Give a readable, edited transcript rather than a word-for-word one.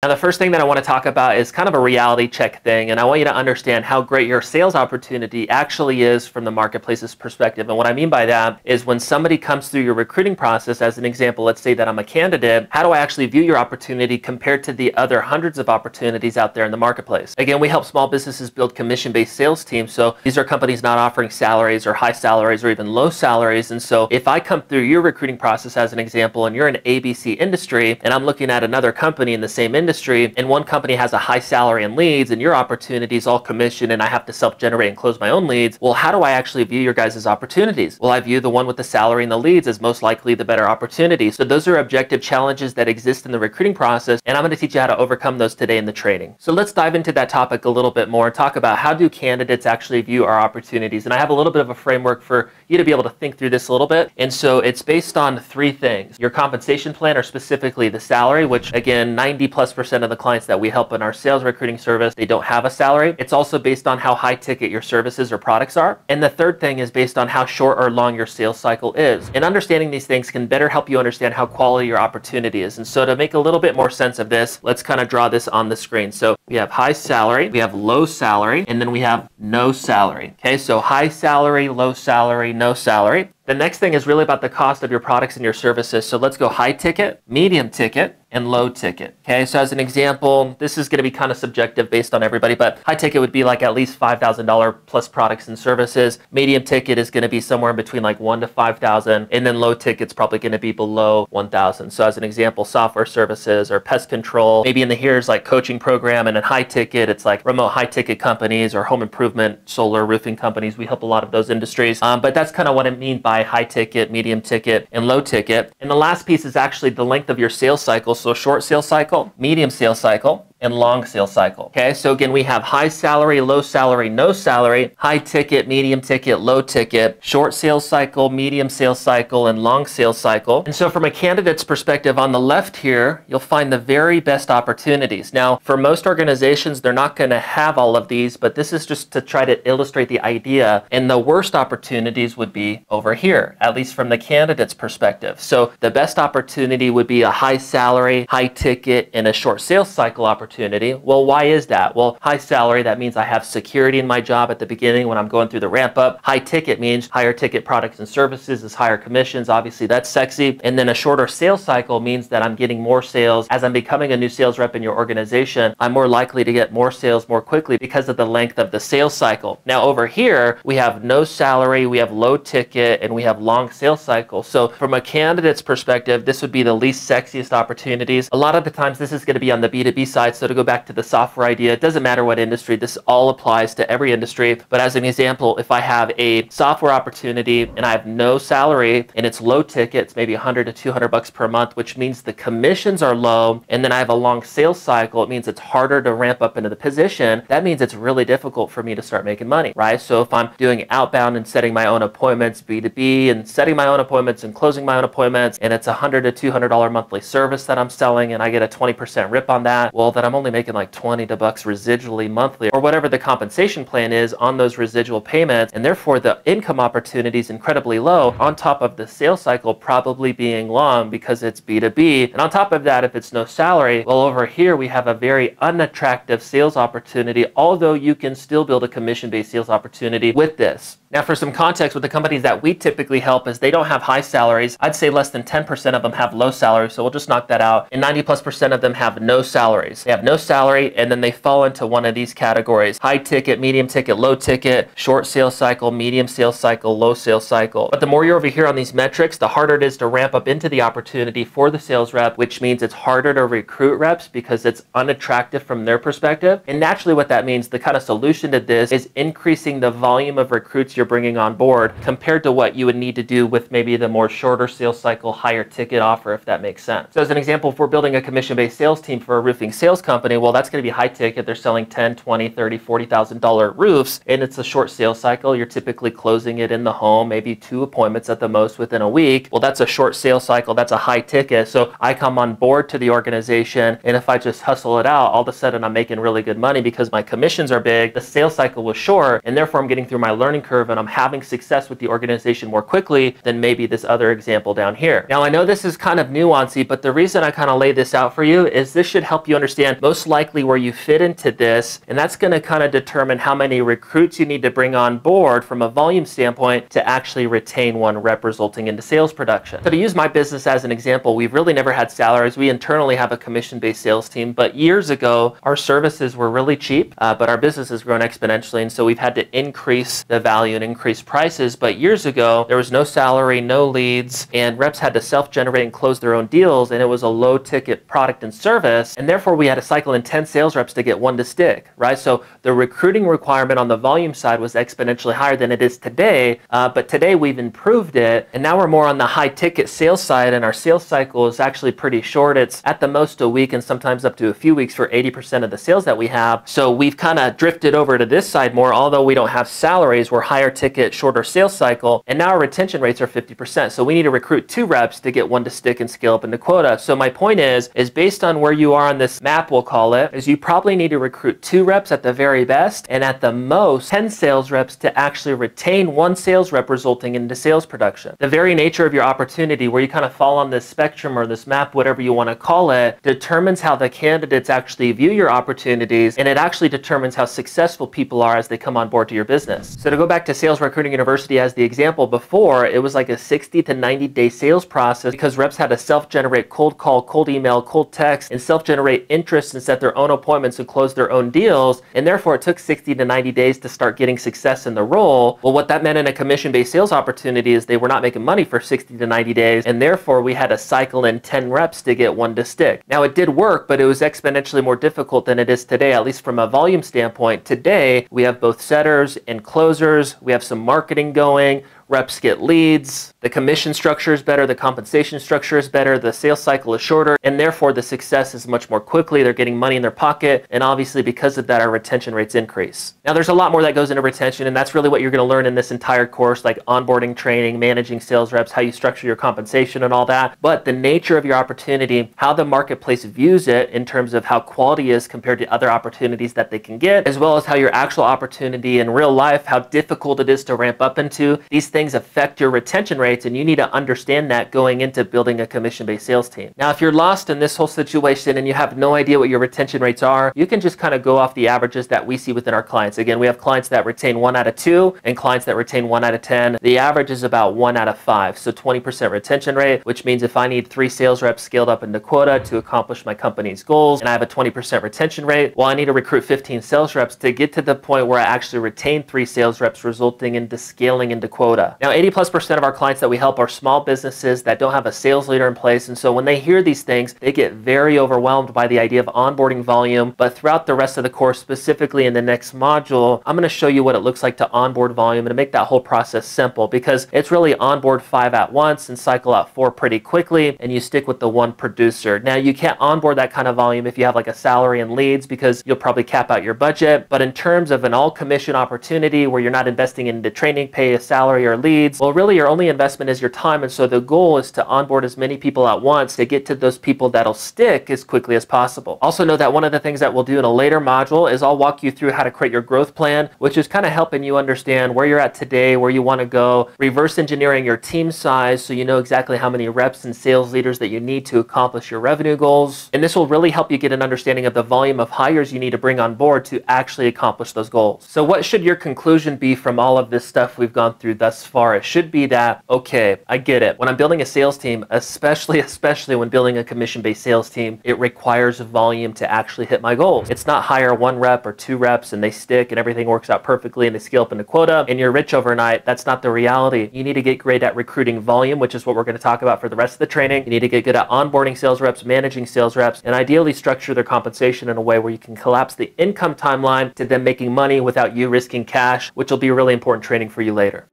Now, the first thing that I want to talk about is kind of a reality check thing, and I want you to understand how great your sales opportunity actually is from the marketplace's perspective. And what I mean by that is when somebody comes through your recruiting process, as an example, let's say that I'm a candidate, how do I actually view your opportunity compared to the other hundreds of opportunities out there in the marketplace? Again, we help small businesses build commission-based sales teams. So these are companies not offering salaries or high salaries or even low salaries. And so if I come through your recruiting process as an example, and you're in ABC industry, and I'm looking at another company in the same industry, and one company has a high salary and leads, and your opportunity is all commission, and I have to self-generate and close my own leads, well, how do I actually view your guys' opportunities? Well, I view the one with the salary and the leads as most likely the better opportunity. So those are objective challenges that exist in the recruiting process, and I'm going to teach you how to overcome those today in the training. So let's dive into that topic a little bit more and talk about how do candidates actually view our opportunities. And I have a little bit of a framework for you to be able to think through this a little bit. And so it's based on three things: your compensation plan, or specifically the salary, which again, 90+% of the clients that we help in our sales recruiting service, they don't have a salary. It's also based on how high ticket your services or products are. And the third thing is based on how short or long your sales cycle is. And understanding these things can better help you understand how quality your opportunity is. And so to make a little bit more sense of this, let's kind of draw this on the screen. So we have high salary, we have low salary, and then we have no salary. Okay, so high salary, low salary, no salary. The next thing is really about the cost of your products and your services. So let's go high ticket, medium ticket, and low ticket. Okay, so as an example, this is going to be kind of subjective based on everybody, but high ticket would be like at least $5,000 plus products and services. Medium ticket is going to be somewhere in between like 1 to 5,000, and then low ticket's probably going to be below 1,000. So as an example, software services or pest control, maybe in the here's like coaching program, and in high ticket, it's like remote high ticket companies or home improvement, solar roofing companies. We help a lot of those industries, but that's kind of what I mean by high ticket, medium ticket, and low ticket. And the last piece is actually the length of your sales cycle. So short sales cycle, medium sales cycle, and long sales cycle. Okay, so again, we have high salary, low salary, no salary, high ticket, medium ticket, low ticket, short sales cycle, medium sales cycle, and long sales cycle. And so from a candidate's perspective, on the left here, you'll find the very best opportunities. Now, for most organizations, they're not going to have all of these, but this is just to try to illustrate the idea. And the worst opportunities would be over here, at least from the candidate's perspective. So the best opportunity would be a high salary, high ticket, and a short sales cycle opportunity. Well, why is that? Well, high salary, that means I have security in my job at the beginning when I'm going through the ramp up. High ticket means higher ticket products and services is higher commissions. Obviously, that's sexy. And then a shorter sales cycle means that I'm getting more sales. As I'm becoming a new sales rep in your organization, I'm more likely to get more sales more quickly because of the length of the sales cycle. Now, over here, we have no salary, we have low ticket, and we have long sales cycle. So from a candidate's perspective, this would be the least sexiest opportunities. A lot of the times, this is going to be on the B2B side. So to go back to the software idea, it doesn't matter what industry, this all applies to every industry. But as an example, if I have a software opportunity and I have no salary and it's low ticket, it's maybe 100 to 200 bucks per month, which means the commissions are low, and then I have a long sales cycle, it means it's harder to ramp up into the position. That means it's really difficult for me to start making money, right? So if I'm doing outbound and setting my own appointments, B2B, and setting my own appointments and closing my own appointments, and it's $100 to $200 monthly service that I'm selling, and I get a 20% rip on that, well, then I'm only making like 20 bucks residually monthly, or whatever the compensation plan is on those residual payments, and therefore the income opportunity is incredibly low, on top of the sales cycle probably being long because it's B2B. And on top of that, if it's no salary, well, over here we have a very unattractive sales opportunity, although you can still build a commission-based sales opportunity with this. Now, for some context, with the companies that we typically help is they don't have high salaries. I'd say less than 10% of them have low salaries, so we'll just knock that out. And 90+% of them have no salaries. They have no salary, and then they fall into one of these categories: high ticket, medium ticket, low ticket, short sales cycle, medium sales cycle, low sales cycle. But the more you're over here on these metrics, the harder it is to ramp up into the opportunity for the sales rep, which means it's harder to recruit reps because it's unattractive from their perspective. And naturally what that means, the kind of solution to this is increasing the volume of recruits you're bringing on board compared to what you would need to do with maybe the more shorter sales cycle, higher ticket offer, if that makes sense. So as an example, if we're building a commission-based sales team for a roofing sales company, well, that's going to be high ticket. They're selling $10, $20, $30, $40,000 roofs, and it's a short sales cycle. You're typically closing it in the home, maybe 2 appointments at the most within a week. Well, that's a short sales cycle. That's a high ticket. So I come on board to the organization, and if I just hustle it out, all of a sudden I'm making really good money because my commissions are big, the sales cycle was short, and therefore I'm getting through my learning curve and I'm having success with the organization more quickly than maybe this other example down here. Now, I know this is kind of nuancy, but the reason I kind of lay this out for you is this should help you understand understand most likely where you fit into this, and that's going to kind of determine how many recruits you need to bring on board from a volume standpoint to actually retain one rep, resulting into sales production. So to use my business as an example, we've really never had salaries. We internally have a commission-based sales team, but years ago, our services were really cheap, but our business has grown exponentially, and so we've had to increase the value and increase prices. But years ago, there was no salary, no leads, and reps had to self-generate and close their own deals, and it was a low-ticket product and service, and therefore we had to cycle in 10 sales reps to get one to stick, right? So the recruiting requirement on the volume side was exponentially higher than it is today, but today we've improved it, and now we're more on the high-ticket sales side, and our sales cycle is actually pretty short. It's at the most a week and sometimes up to a few weeks for 80% of the sales that we have. So we've kind of drifted over to this side more, although we don't have salaries, we're higher ticket, shorter sales cycle, and now our retention rates are 50%. So we need to recruit 2 reps to get one to stick and scale up into quota. So my point is based on where you are on this map, we'll call it, is you probably need to recruit 2 reps at the very best, and at the most 10 sales reps to actually retain 1 sales rep, resulting into sales production. The very nature of your opportunity, where you kind of fall on this spectrum or this map, whatever you want to call it, determines how the candidates actually view your opportunities, and it actually determines how successful people are as they come on board to your business. So to go back to Sales Recruiting University as the example before, it was like a 60 to 90 day sales process because reps had to self-generate cold call, cold email, cold text, and self-generate interest and set their own appointments and close their own deals, and therefore it took 60 to 90 days to start getting success in the role. Well, what that meant in a commission-based sales opportunity is they were not making money for 60 to 90 days, and therefore we had to cycle in 10 reps to get one to stick. Now it did work, but it was exponentially more difficult than it is today, at least from a volume standpoint. Today, we have both setters and closers, we have some marketing going, reps get leads, the commission structure is better, the compensation structure is better, the sales cycle is shorter, and therefore the success is much more quickly. They're getting money in their pocket, and obviously because of that, our retention rates increase. Now there's a lot more that goes into retention, and that's really what you're going to learn in this entire course, like onboarding training, managing sales reps, how you structure your compensation and all that. But the nature of your opportunity, how the marketplace views it in terms of how quality is compared to other opportunities that they can get, as well as how your actual opportunity in real life, how difficult it is to ramp up into, these things affect your retention rates, and you need to understand that going into building a commission-based sales team. Now, if you're lost in this whole situation and you have no idea what your retention rates are, you can just kind of go off the averages that we see within our clients. Again, we have clients that retain 1 out of 2 and clients that retain 1 out of 10. The average is about 1 out of 5, so 20% retention rate, which means if I need 3 sales reps scaled up into quota to accomplish my company's goals, and I have a 20% retention rate, well, I need to recruit 15 sales reps to get to the point where I actually retain 3 sales reps, resulting into scaling into quota. Now, 80+% of our clients that we help are small businesses that don't have a sales leader in place, and so when they hear these things, they get very overwhelmed by the idea of onboarding volume. But throughout the rest of the course, specifically in the next module, I'm going to show you what it looks like to onboard volume and to make that whole process simple, because it's really onboard 5 at once and cycle out 4 pretty quickly, and you stick with the 1 producer. Now, you can't onboard that kind of volume if you have like a salary and leads, because you'll probably cap out your budget. But in terms of an all commission opportunity where you're not investing into training, pay, a salary, or leads, well, really your only investment is your time, and so the goal is to onboard as many people at once to get to those people that'll stick as quickly as possible. Also know that one of the things that we'll do in a later module is I'll walk you through how to create your growth plan, which is kind of helping you understand where you're at today, where you want to go, reverse engineering your team size so you know exactly how many reps and sales leaders that you need to accomplish your revenue goals. And this will really help you get an understanding of the volume of hires you need to bring on board to actually accomplish those goals. So what should your conclusion be from all of this stuff we've gone through thus far? It should be that, okay, I get it. When I'm building a sales team, especially when building a commission-based sales team, it requires volume to actually hit my goals. It's not hire 1 rep or 2 reps and they stick and everything works out perfectly and they scale up into quota and you're rich overnight. That's not the reality. You need to get great at recruiting volume, which is what we're going to talk about for the rest of the training. You need to get good at onboarding sales reps, managing sales reps, and ideally structure their compensation in a way where you can collapse the income timeline to them making money without you risking cash, which will be a really important training for you later.